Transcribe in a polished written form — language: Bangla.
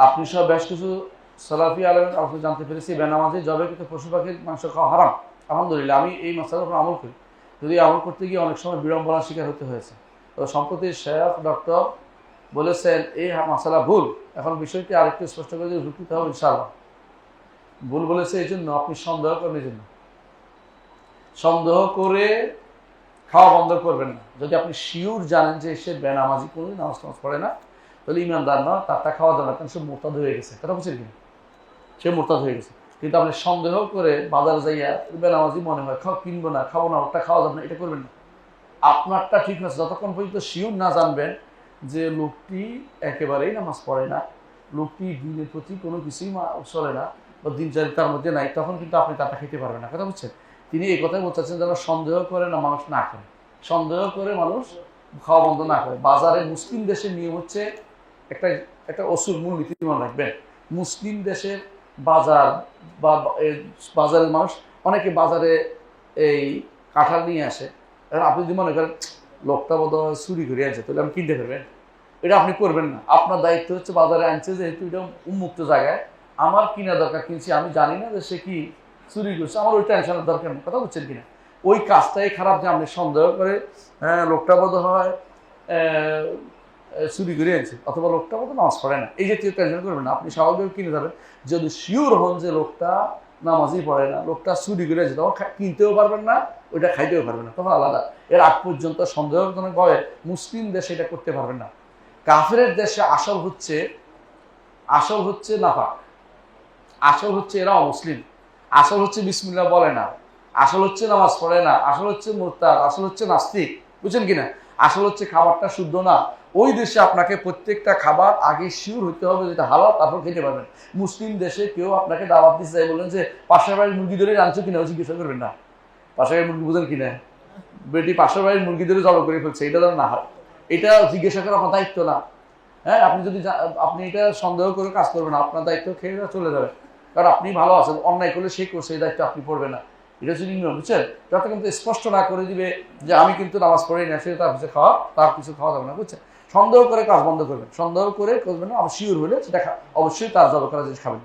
আপনি সব বেশ কিছু সালাফি আলেম আপনি জানতে পেরেছি বেনামাজি জবে কিন্তু পশু পাখির মাংস খাওয়া হারাম। আলহামদুলিল্লাহ আমি এই মশলার উপর আমল করি, যদি আমল করতে গিয়ে অনেক সময় বিড়ম্বনার শিকার হতে হয়েছে। তো সম্প্রতি শেখ ডক্টর বলেছেন এই মশলা ভুল। এখন বিষয়টি আরেকটু স্পষ্ট করে যদি ঢুকতে হবে ইনশাআল্লাহ। ভুল বলেছে এই জন্য আপনি সন্দেহ করেন, এই জন্য সন্দেহ করে খাওয়া বন্ধ করবেন না। যদি আপনি শিওর জানেন যে সে বেনামাজি কোনো নামাজ টামাজ পড়ে না, তাহলে ইমানদার না, তারটা খাওয়া দাওয়া, কারণ সে মোরতাদ হয়ে গেছে। কথা বুঝছেন কিনা? সে মোরতাদ হয়ে গেছে। কিন্তু আপনি সন্দেহ করে বাজারে যাইয়া বেনামাজি মনে হয় কিনবো না, খাবো না, ওটা খাওয়া যাবে না, এটা করবেন না। আপনারটা ঠিক আছে যতক্ষণ পর্যন্ত শিওর না জানবেন যে লোকটি একেবারেই নামাজ পড়ে না, লোকটি দিনের প্রতি কোনো কিছুই চলে না বা দিনচারিতার মধ্যে নাই, তখন কিন্তু আপনি তারটা খেতে পারবেন না। কথা বুঝছেন? তিনি এই কথাই বলতেছেন যেন সন্দেহ করে না মানুষ না করে, সন্দেহ করে মানুষ খাওয়া বন্ধ না করে। বাজারে মুসলিম দেশের নিয়ম হচ্ছে একটা একটা অসুর মূল নীতি মনে রাখবেন। মুসলিম দেশের বাজার বা বাজারের মানুষ অনেকে বাজারে এই কাঁঠাল নিয়ে আসে। এখন আপনি যদি মনে করেন লোকটা বোধ হয় চুরি করে আছে, তাহলে আপনি কিনতে পারবেন? এটা আপনি করবেন না। আপনার দায়িত্ব হচ্ছে বাজারে আনছে যেহেতু এটা উন্মুক্ত জায়গায়, আমার কিনা দরকার, কিনছি আমি জানি না যে সে কি চুরি করছে, আমার ওই টেনশনের দরকার নেই। কথা বুঝছেন কিনা? ওই কাজটাই খারাপ যে আপনি সন্দেহ করে লোকটা বোধ হয় চুরি করে আনছে, অথবা লোকটা বোধ নামাজ পড়ে না, এই জাতীয় টেনশন করবেন না। আপনি স্বাভাবিক কিনে যাবেন। যদি শিওর হন যে লোকটা নামাজই পড়ে না, লোকটা চুরি করে আছে, তখন কিনতেও পারবেন না, ওইটা খাইতেও পারবেন না, তখন আলাদা। এর আগ পর্যন্ত সন্দেহজনক ভয়ে মুসলিম দেশে এটা করতে পারবেন না। কাফেরের দেশে আসল হচ্ছে নাফাক, আসল হচ্ছে এরা অমুসলিম, আসল হচ্ছে বিসমিল্লাহ বলে না, আসল হচ্ছে নামাজ পড়ে না, আসল হচ্ছে মুরতাদ, আসল হচ্ছে নাস্তিক। বুঝছেন কিনা? আসল হচ্ছে খাবারটা শুদ্ধ না। ওই দেশে আপনাকে প্রত্যেকটা খাবার আগে শিওর হইতে হবে যেটা হালাল, তারপর খেতে পারবেন। মুসলিম দেশে কেউ আপনাকে দাওয়াত দিতে চাই বললেন যে পাশের বাড়ির মুরগি ধরে রাঁধছো কিনা, ওই জিজ্ঞাসা করবেন না। পাশের বাড়ির মুরগি বুঝেন কিনা, বেটি পাশের বাড়ির মুরগি ধরে জব করে ফেলছে, এটা যেন না হয়, এটা জিজ্ঞাসা করা আপনার দায়িত্ব না। হ্যাঁ, আপনি যদি আপনি এটা সন্দেহ করে কাজ করবেন, আপনার দায়িত্ব খেয়ে চলে যাবে। কারণ আপনি ভালো আছেন, অন্যায় করলে সে করছে, এই দায়িত্ব আপনি পড়বেন না। এটা হচ্ছে নিয়ম, বুঝছেন? যত কিন্তু স্পষ্ট না করে দিবে যে আমি কিন্তু নামাজ পড়েই না, সে তার কিছু খাওয়া যাবে না, বুঝছেন? সন্দেহ করে কাজ বন্ধ করবেন, সন্দেহ করে করবেন না। শিওর হলে সেটা অবশ্যই তার জব করা জিনিস খাবেন।